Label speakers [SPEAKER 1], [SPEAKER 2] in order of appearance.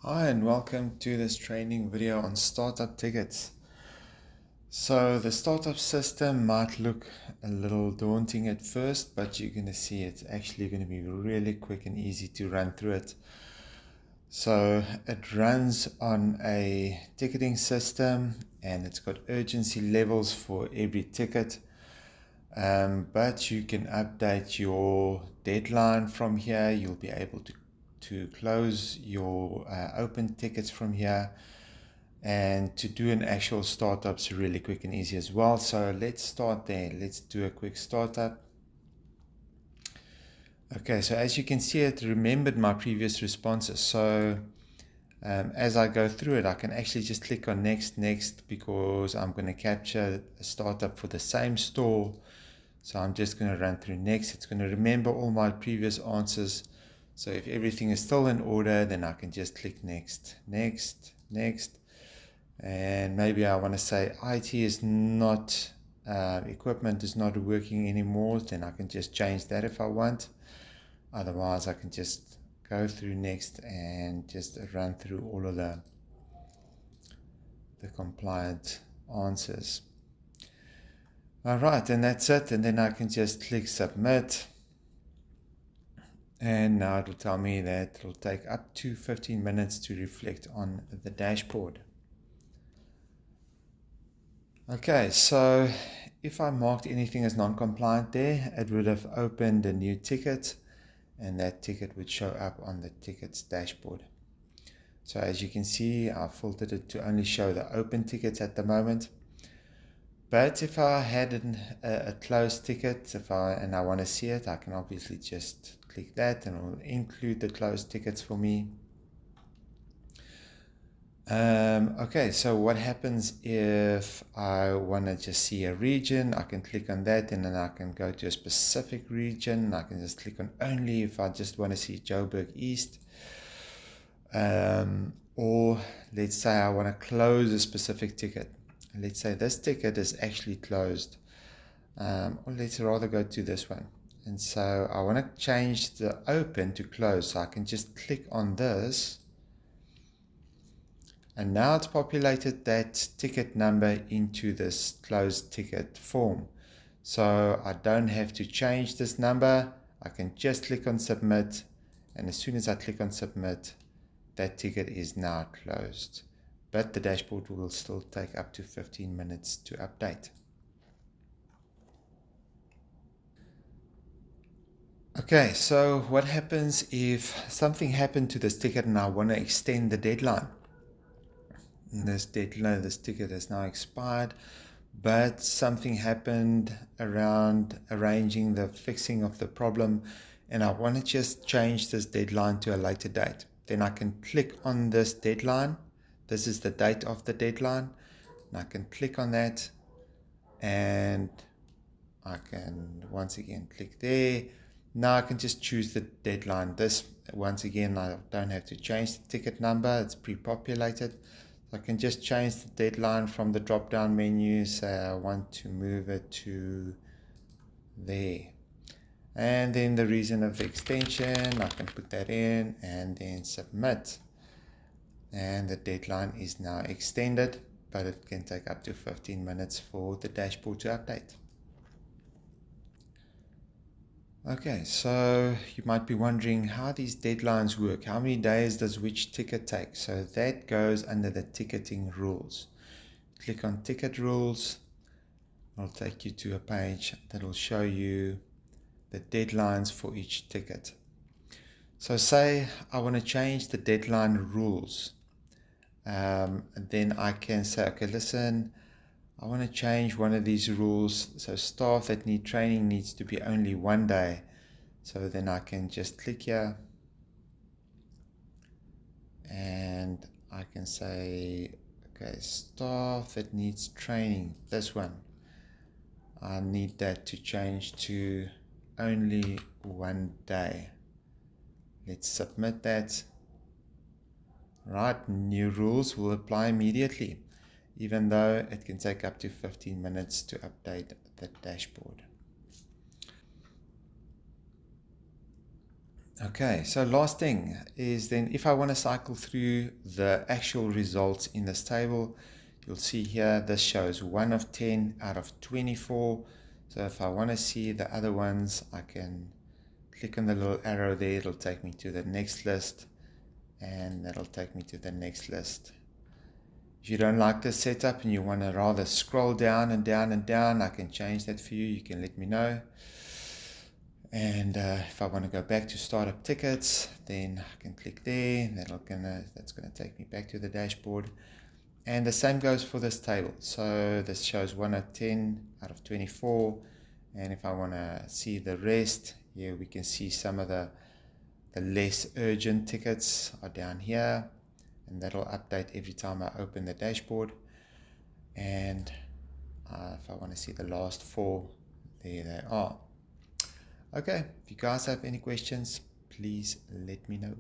[SPEAKER 1] Hi and welcome to this training video on startup tickets. So the startup system might look a little daunting at first, but you're going to see it's actually going to be really quick and easy to run through it. So it runs on a ticketing system and it's got urgency levels for every ticket. But you can update your deadline from here. You'll be able to close your open tickets from here, and to do an actual startup is really quick and easy as well. So let's start there. Let's do a quick startup. Okay, so as you can see, it remembered my previous responses. So as I go through it, I can actually just click on next, because I'm going to capture a startup for the same store. So I'm just going to run through next. It's going to remember all my previous answers. So if everything is still in order, then I can just click next. And maybe I want to say IT is not, equipment is not working anymore. Then I can just change that if I want. Otherwise, I can just go through next and just run through all of the compliant answers. All right, and that's it. And then I can just click submit. And now it will tell me that it will take up to 15 minutes to reflect on the dashboard. Okay, so if I marked anything as non-compliant there, it would have opened a new ticket and that ticket would show up on the tickets dashboard. So as you can see, I filtered it to only show the open tickets at the moment. But if I had a closed ticket, and I want to see it, I can obviously just click that and it will include the closed tickets for me. Okay, so what happens if I want to just see a region? I can click on that and then I can go to a specific region. I can just click on only if I just want to see Joburg East. Or let's say I want to close a specific ticket. Let's say this ticket is actually closed. Or let's rather go to this one. And so I want to change the open to close. So I can just click on this. And now it's populated that ticket number into this closed ticket form. So I don't have to change this number. I can just click on submit. And as soon as I click on submit, that ticket is now closed. But the dashboard will still take up to 15 minutes to update. Okay, so what happens if something happened to this ticket and I want to extend the deadline? This ticket has now expired, but something happened around arranging the fixing of the problem, and I want to just change this deadline to a later date. Then I can click on this deadline. This is the date of the deadline, and I can click on that, and I can once again click there. Now I can just choose the deadline. This, once again, I don't have to change the ticket number. It's pre-populated. I can just change the deadline from the drop-down menu. Say I want to move it to there. And then the reason of the extension, I can put that in and then submit. And the deadline is now extended, but it can take up to 15 minutes for the dashboard to update. Okay, so you might be wondering how these deadlines work. How many days does which ticket take? So that goes under the ticketing rules. Click on ticket rules. It'll take you to a page that will show you the deadlines for each ticket. So say I want to change the deadline rules. Then I can say, okay, listen, I want to change one of these rules. So staff that need training needs to be only 1 day. So then I can just click here and I can say, okay, staff that needs training, this one, I need that to change to only 1 day. Let's submit that. Right, new rules will apply immediately, even though it can take up to 15 minutes to update the dashboard. Okay, so last thing is then if I want to cycle through the actual results in this table, you'll see here this shows 1 of 10 out of 24. So if I want to see the other ones, I can click on the little arrow there, it'll take me to the next list, and that'll take me to the next list. If you don't like this setup and you want to rather scroll down and down and down, I can change that for you. You can let me know. And if I want to go back to startup tickets, then I can click there. That's gonna take me back to the dashboard. And the same goes for this table. So this shows 1 of 10 out of 24. And if I want to see the rest, here we can see some of the less urgent tickets are down here. And that'll update every time I open the dashboard. And if I want to see the last 4, there they are. Okay, if you guys have any questions, please let me know.